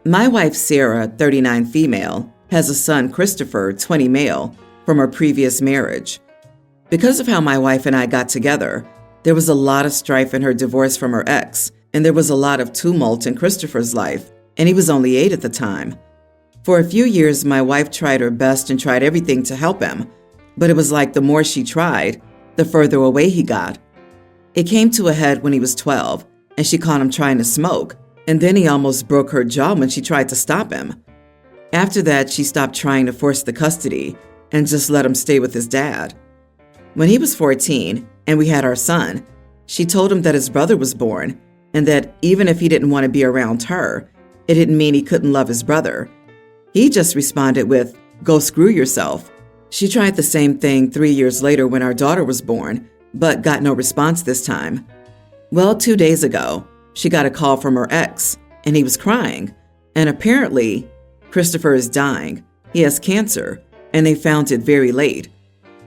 My wife, Sarah, 39 female, has a son, Christopher, 20 male, from her previous marriage. Because of how my wife and I got together, there was a lot of strife in her divorce from her ex, and there was a lot of tumult in Christopher's life, and he was only 8 at the time. For a few years, my wife tried her best and tried everything to help him, but it was like the more she tried, the further away he got. It came to a head when he was 12, and she caught him trying to smoke, and then he almost broke her jaw when she tried to stop him. After that, she stopped trying to force the custody and just let him stay with his dad. When he was 14 and we had our son, she told him that his brother was born and that even if he didn't want to be around her, it didn't mean he couldn't love his brother. He just responded with, "Go screw yourself." She tried the same thing 3 years later when our daughter was born, but got no response this time. Well, 2 days ago, she got a call from her ex, and he was crying. And apparently, Christopher is dying. He has cancer, and they found it very late.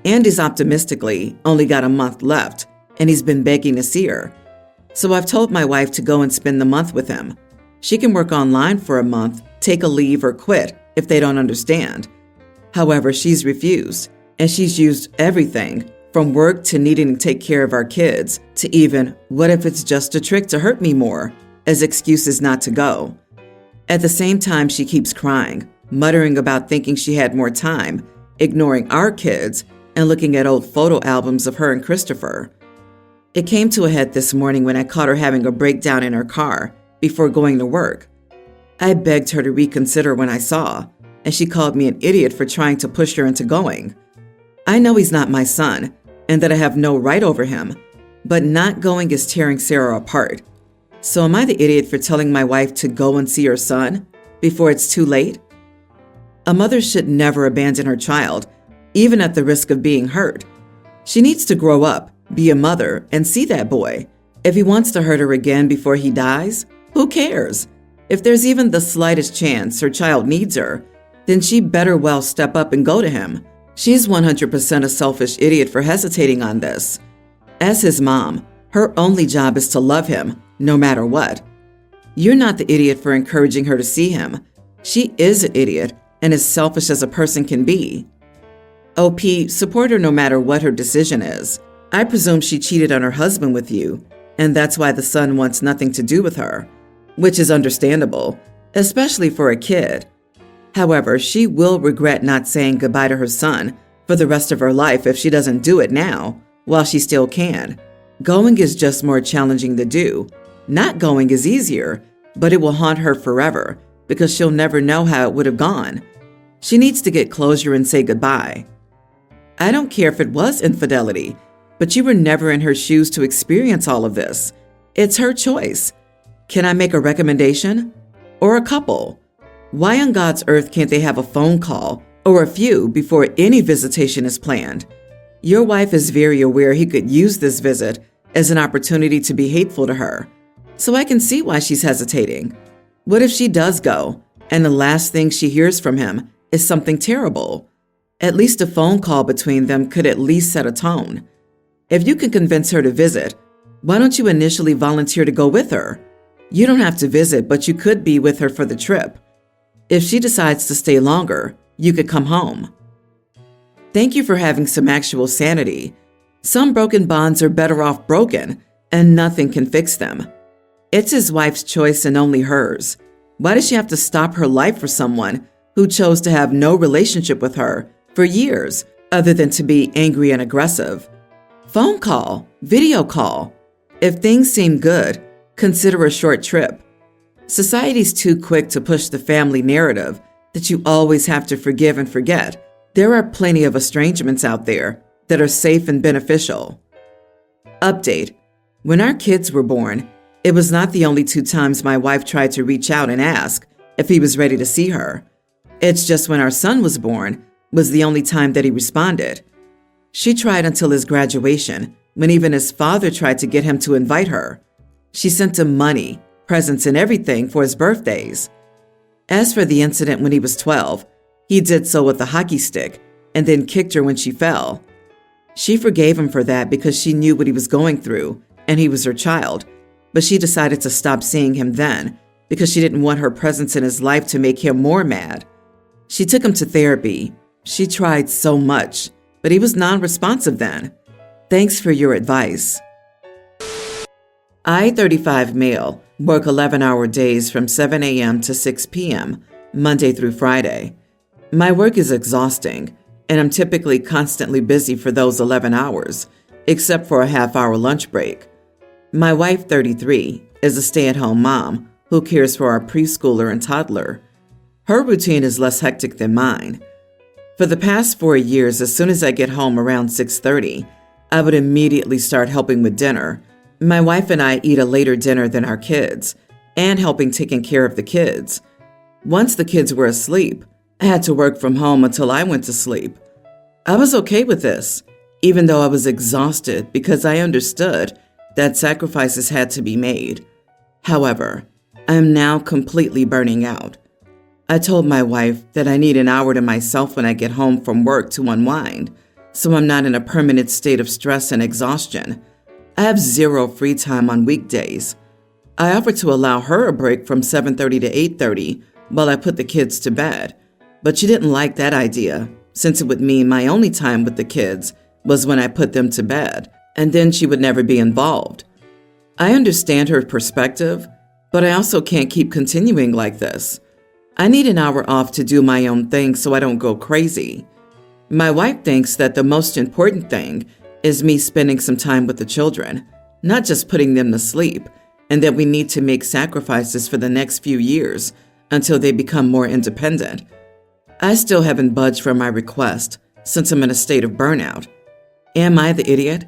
Andy's optimistically only got a month left, and he's been begging to see her. So I've told my wife to go and spend the month with him. She can work online for a month, take a leave, or quit if they don't understand. However, she's refused, and she's used everything from work to needing to take care of our kids to even, what if it's just a trick to hurt me more, as excuses not to go. At the same time, she keeps crying, muttering about thinking she had more time, ignoring our kids, and looking at old photo albums of her and Christopher. It came to a head this morning when I caught her having a breakdown in her car before going to work. I begged her to reconsider when I saw, and she called me an idiot for trying to push her into going. I know he's not my son, and that I have no right over him, but not going is tearing Sarah apart. So am I the idiot for telling my wife to go and see her son before it's too late? A mother should never abandon her child, even at the risk of being hurt. She needs to grow up, be a mother, and see that boy. If he wants to hurt her again before he dies, who cares? If there's even the slightest chance her child needs her, then she better well step up and go to him. She's 100% a selfish idiot for hesitating on this. As his mom, her only job is to love him, no matter what. You're not the idiot for encouraging her to see him. She is an idiot and as selfish as a person can be. OP, support her no matter what her decision is. I presume she cheated on her husband with you, and that's why the son wants nothing to do with her, which is understandable, especially for a kid. However, she will regret not saying goodbye to her son for the rest of her life if she doesn't do it now, while she still can. Going is just more challenging to do. Not going is easier, but it will haunt her forever because she'll never know how it would have gone. She needs to get closure and say goodbye. I don't care if it was infidelity, but you were never in her shoes to experience all of this. It's her choice. Can I make a recommendation? Or a couple? Why on God's earth can't they have a phone call or a few before any visitation is planned? Your wife is very aware he could use this visit as an opportunity to be hateful to her, so I can see why she's hesitating. What if she does go, and the last thing she hears from him is something terrible? At least a phone call between them could at least set a tone. If you can convince her to visit, why don't you initially volunteer to go with her? You don't have to visit, but you could be with her for the trip. If she decides to stay longer, you could come home. Thank you for having some actual sanity. Some broken bonds are better off broken, and nothing can fix them. It's his wife's choice and only hers. Why does she have to stop her life for someone who chose to have no relationship with her for years other than to be angry and aggressive? Phone call, video call. If things seem good, consider a short trip. Society's too quick to push the family narrative that you always have to forgive and forget. There are plenty of estrangements out there that are safe and beneficial. Update. When our kids were born, it was not the only 2 times my wife tried to reach out and ask if he was ready to see her. It's just when our son was born was the only time that he responded. She tried until his graduation, when even his father tried to get him to invite her. She sent him money, presents, and everything for his birthdays. As for the incident when he was 12, he did so with a hockey stick and then kicked her when she fell. She forgave him for that because she knew what he was going through and he was her child, but she decided to stop seeing him then because she didn't want her presence in his life to make him more mad. She took him to therapy. She tried so much, but he was non-responsive then. Thanks for your advice. I, 35 male, work 11-hour days from 7 a.m. to 6 p.m., Monday through Friday. My work is exhausting, and I'm typically constantly busy for those 11 hours, except for a half-hour lunch break. My wife, 33, is a stay-at-home mom who cares for our preschooler and toddler. Her routine is less hectic than mine. For the past 4 years, as soon as I get home around 6:30, I would immediately start helping with dinner. My wife and I eat a later dinner than our kids, and helping taking care of the kids. Once the kids were asleep, I had to work from home until I went to sleep. I was okay with this, even though I was exhausted because I understood that sacrifices had to be made. However, I am now completely burning out. I told my wife that I need an hour to myself when I get home from work to unwind, so I'm not in a permanent state of stress and exhaustion. I have zero free time on weekdays. I offered to allow her a break from 7:30 to 8:30 while I put the kids to bed, but she didn't like that idea, since it would mean my only time with the kids was when I put them to bed, and then she would never be involved. I understand her perspective, but I also can't keep continuing like this. I need an hour off to do my own thing so I don't go crazy. My wife thinks that the most important thing is me spending some time with the children, not just putting them to sleep, and that we need to make sacrifices for the next few years until they become more independent. I still haven't budged from my request since I'm in a state of burnout. Am I the idiot?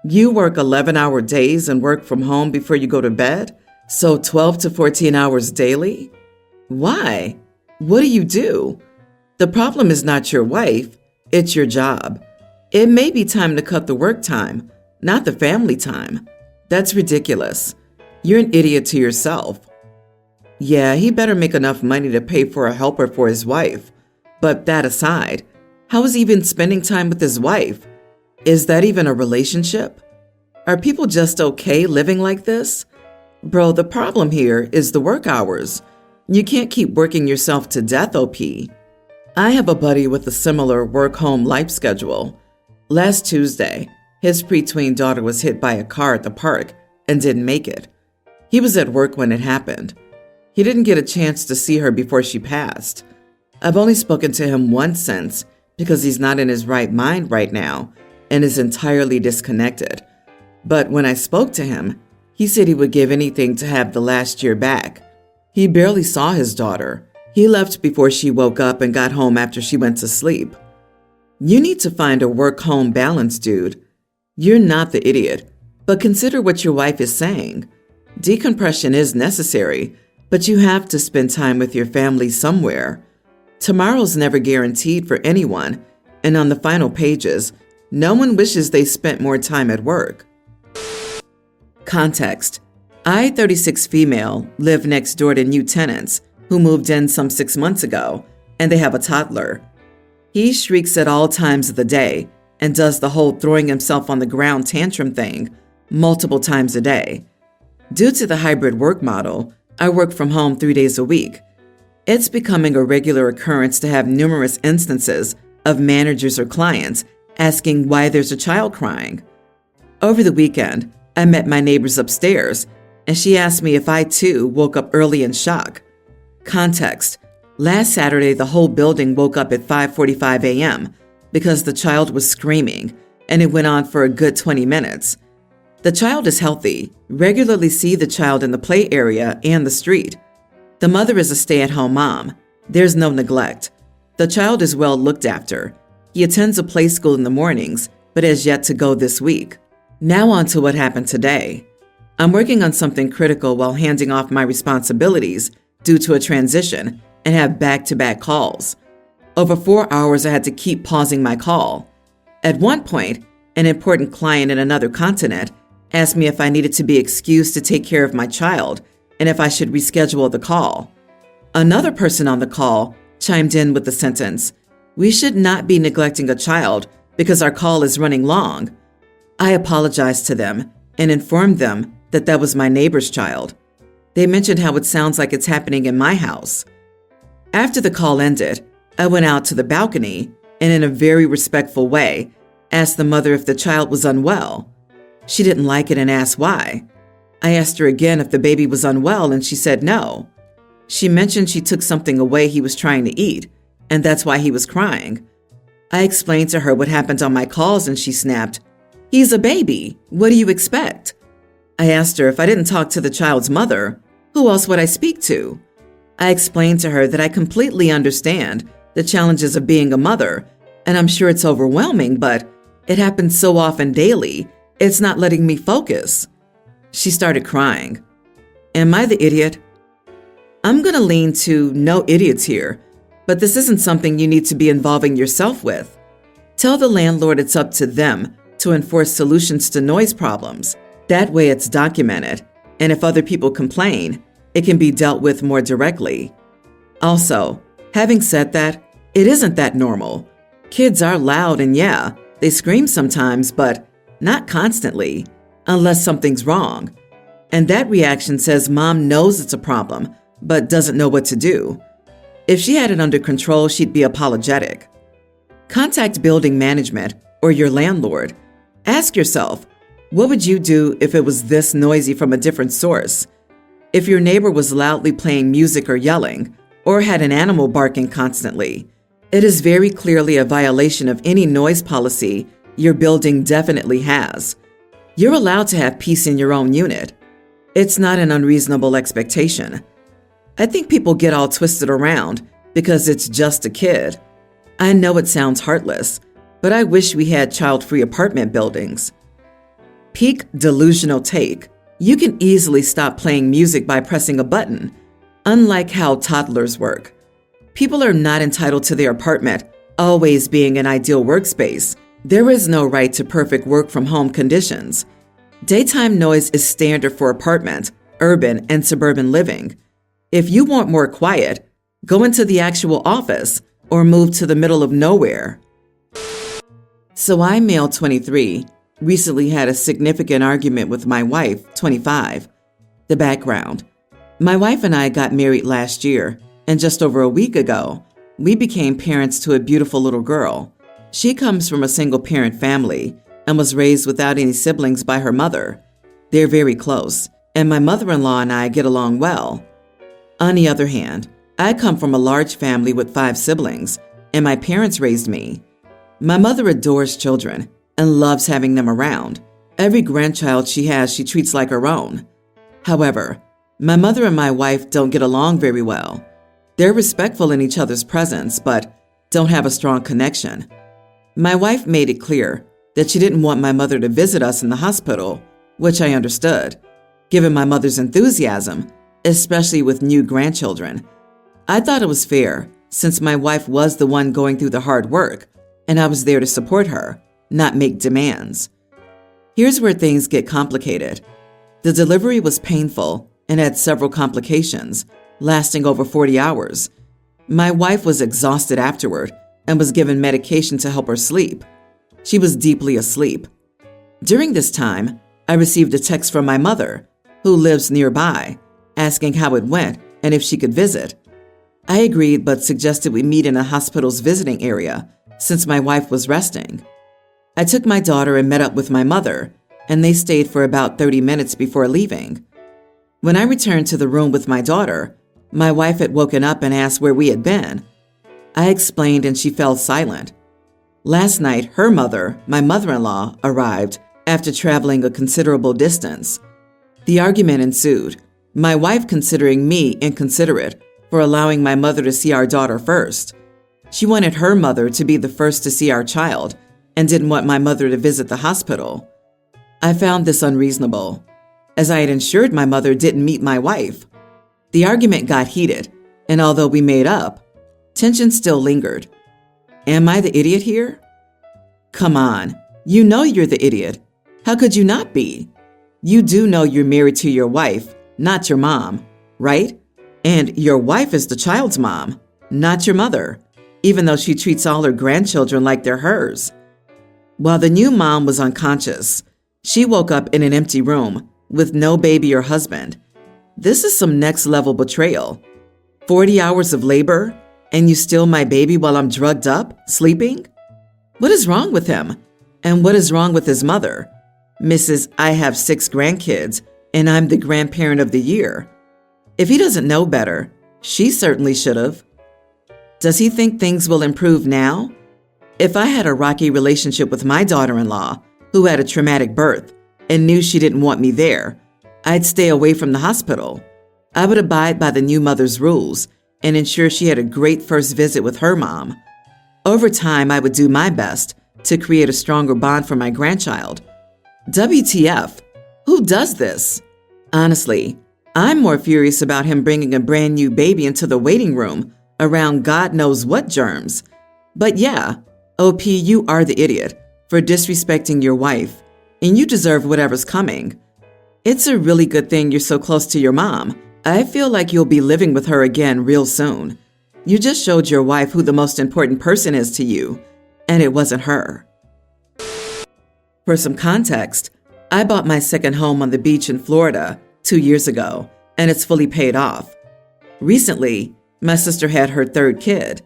You work 11-hour days and work from home before you go to bed? So 12 to 14 hours daily? Why? What do you do? The problem is not your wife, it's your job. It may be time to cut the work time, not the family time. That's ridiculous. You're an idiot to yourself. Yeah, he better make enough money to pay for a helper for his wife. But that aside, how is he even spending time with his wife? Is that even a relationship? Are people just okay living like this? Bro, the problem here is the work hours. You can't keep working yourself to death, OP. I have a buddy with a similar work-home life schedule. Last Tuesday, his preteen daughter was hit by a car at the park and didn't make it. He was at work when it happened. He didn't get a chance to see her before she passed. I've only spoken to him once since because he's not in his right mind right now and is entirely disconnected. But when I spoke to him, he said he would give anything to have the last year back. He barely saw his daughter. He left before she woke up and got home after she went to sleep. You need to find a work-home balance, dude. You're not the idiot, but consider what your wife is saying. Decompression is necessary, but you have to spend time with your family somewhere. Tomorrow's never guaranteed for anyone, and on the final pages, no one wishes they spent more time at work. Context. I, 36 female, live next door to new tenants who moved in some 6 months ago, and they have a toddler. He shrieks at all times of the day and does the whole throwing himself on the ground tantrum thing multiple times a day. Due to the hybrid work model, I work from home 3 days a week. It's becoming a regular occurrence to have numerous instances of managers or clients asking why there's a child crying. Over the weekend, I met my neighbors upstairs, and she asked me if I too woke up early in shock. Context. Last Saturday, the whole building woke up at 5:45 a.m. because the child was screaming, and it went on for a good 20 minutes. The child is healthy, regularly see the child in the play area and the street. The mother is a stay-at-home mom. There's no neglect. The child is well looked after. He attends a play school in the mornings, but has yet to go this week. Now on to what happened today. I'm working on something critical while handing off my responsibilities due to a transition and have back-to-back calls. Over 4 hours, I had to keep pausing my call. At one point, an important client in another continent asked me if I needed to be excused to take care of my child and if I should reschedule the call. Another person on the call chimed in with the sentence, "We should not be neglecting a child because our call is running long." I apologized to them and informed them that that was my neighbor's child. They mentioned how it sounds like it's happening in my house. After the call ended, I went out to the balcony and in a very respectful way, asked the mother if the child was unwell. She didn't like it and asked why. I asked her again if the baby was unwell and she said no. She mentioned she took something away he was trying to eat, and that's why he was crying. I explained to her what happened on my calls and she snapped, "He's a baby. What do you expect?" I asked her if I didn't talk to the child's mother, who else would I speak to? I explained to her that I completely understand the challenges of being a mother, and I'm sure it's overwhelming, but it happens so often daily, it's not letting me focus. She started crying. Am I the idiot? I'm going to lean to no idiots here, but this isn't something you need to be involving yourself with. Tell the landlord it's up to them to enforce solutions to noise problems. That way it's documented, and if other people complain, it can be dealt with more directly. Also, having said that, it isn't that normal. Kids are loud and yeah, they scream sometimes, but not constantly, unless something's wrong. And that reaction says mom knows it's a problem, but doesn't know what to do. If she had it under control, she'd be apologetic. Contact building management or your landlord. Ask yourself, what would you do if it was this noisy from a different source? If your neighbor was loudly playing music or yelling, or had an animal barking constantly, it is very clearly a violation of any noise policy your building definitely has. You're allowed to have peace in your own unit. It's not an unreasonable expectation. I think people get all twisted around because it's just a kid. I know it sounds heartless, but I wish we had child-free apartment buildings. Peak delusional take. You can easily stop playing music by pressing a button, unlike how toddlers work. People are not entitled to their apartment always being an ideal workspace. There is no right to perfect work-from-home conditions. Daytime noise is standard for apartment, urban, and suburban living. If you want more quiet, go into the actual office or move to the middle of nowhere. So I, male 23, recently had a significant argument with my wife, 25. The background. My wife and I got married last year, and just over a week ago, we became parents to a beautiful little girl. She comes from a single-parent family and was raised without any siblings by her mother. They're very close, and my mother-in-law and I get along well. On the other hand, I come from a large family with 5 siblings, and my parents raised me. My mother adores children and loves having them around. Every grandchild she has, she treats like her own. However, my mother and my wife don't get along very well. They're respectful in each other's presence, but don't have a strong connection. My wife made it clear that she didn't want my mother to visit us in the hospital, which I understood, given my mother's enthusiasm, especially with new grandchildren. I thought it was fair, since my wife was the one going through the hard work, and I was there to support her, not make demands. Here's where things get complicated. The delivery was painful and had several complications, lasting over 40 hours. My wife was exhausted afterward and was given medication to help her sleep. She was deeply asleep. During this time, I received a text from my mother, who lives nearby, asking how it went and if she could visit. I agreed but suggested we meet in a hospital's visiting area since my wife was resting. I took my daughter and met up with my mother, and they stayed for about 30 minutes before leaving. When I returned to the room with my daughter, my wife had woken up and asked where we had been. I explained and she fell silent. Last night, her mother, my mother-in-law, arrived after traveling a considerable distance. The argument ensued, my wife considering me inconsiderate for allowing my mother to see our daughter first. She wanted her mother to be the first to see our child and didn't want my mother to visit the hospital. I found this unreasonable, as I had ensured my mother didn't meet my wife. The argument got heated, and although we made up, tension still lingered. Am I the idiot here? Come on, you know you're the idiot. How could you not be? You do know you're married to your wife, not your mom, right? And your wife is the child's mom, not your mother, even though she treats all her grandchildren like they're hers. While the new mom was unconscious, she woke up in an empty room with no baby or husband. This is some next level betrayal. 40 hours of labor, and you steal my baby while I'm drugged up, sleeping? What is wrong with him? And what is wrong with his mother? Mrs. I have 6 grandkids, and I'm the grandparent of the year. If he doesn't know better, she certainly should have. Does he think things will improve now? If I had a rocky relationship with my daughter-in-law, who had a traumatic birth, and knew she didn't want me there, I'd stay away from the hospital. I would abide by the new mother's rules and ensure she had a great first visit with her mom. Over time, I would do my best to create a stronger bond for my grandchild. WTF? Who does this? Honestly, I'm more furious about him bringing a brand new baby into the waiting room around God knows what germs. But yeah, OP, you are the idiot for disrespecting your wife, and you deserve whatever's coming. It's a really good thing you're so close to your mom. I feel like you'll be living with her again real soon. You just showed your wife who the most important person is to you, and it wasn't her. For some context, I bought my second home on the beach in Florida 2 years ago, and it's fully paid off. Recently, my sister had her 3rd kid.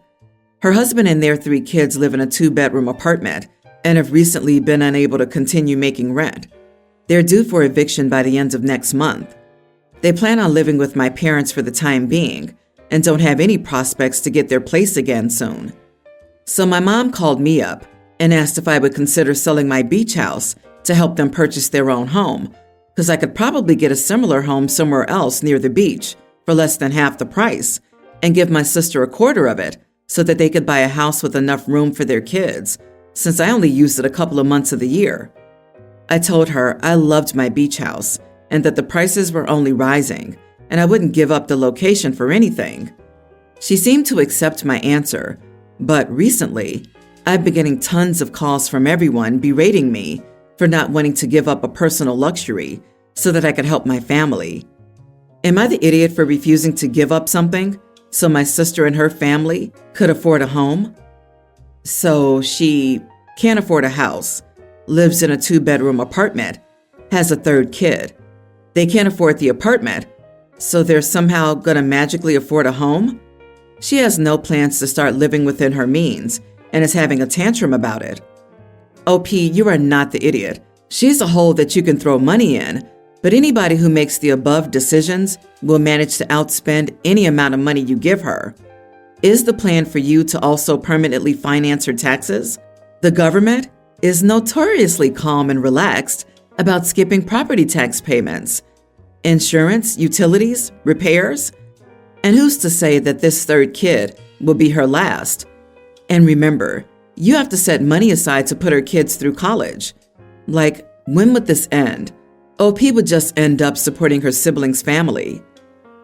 Her husband and their 3 kids live in a 2-bedroom apartment and have recently been unable to continue making rent. They're due for eviction by the end of next month. They plan on living with my parents for the time being and don't have any prospects to get their place again soon. So my mom called me up and asked if I would consider selling my beach house to help them purchase their own home, because I could probably get a similar home somewhere else near the beach for less than half the price and give my sister a quarter of it so that they could buy a house with enough room for their kids, since I only used it a couple of months of the year. I told her I loved my beach house and that the prices were only rising and I wouldn't give up the location for anything. She seemed to accept my answer, but recently, I've been getting tons of calls from everyone berating me for not wanting to give up a personal luxury so that I could help my family. Am I the idiot for refusing to give up something so my sister and her family could afford a home? So she can't afford a house, lives in a 2-bedroom apartment, has a 3rd kid. They can't afford the apartment, so they're somehow gonna magically afford a home? She has no plans to start living within her means and is having a tantrum about it. OP, you are not the idiot. She's a hole that you can throw money in, but anybody who makes the above decisions will manage to outspend any amount of money you give her. Is the plan for you to also permanently finance her taxes? The government is notoriously calm and relaxed about skipping property tax payments, insurance, utilities, repairs. And who's to say that this 3rd kid will be her last? And remember, you have to set money aside to put her kids through college. Like, when would this end? OP would just end up supporting her siblings' family.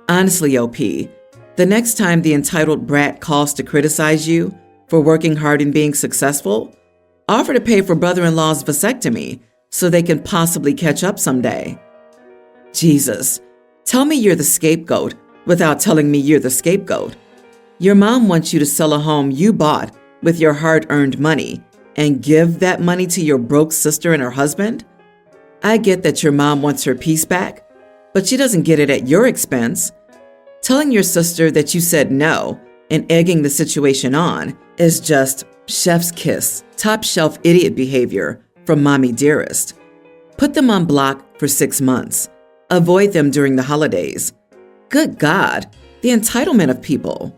Honestly, OP, the next time the entitled brat calls to criticize you for working hard and being successful, offer to pay for brother-in-law's vasectomy so they can possibly catch up someday. Jesus, tell me you're the scapegoat without telling me you're the scapegoat. Your mom wants you to sell a home you bought with your hard-earned money and give that money to your broke sister and her husband? I get that your mom wants her piece back, but she doesn't get it at your expense. Telling your sister that you said no and egging the situation on is just chef's kiss, top-shelf idiot behavior from Mommy Dearest. Put them on block for 6 months. Avoid them during the holidays. Good God, the entitlement of people.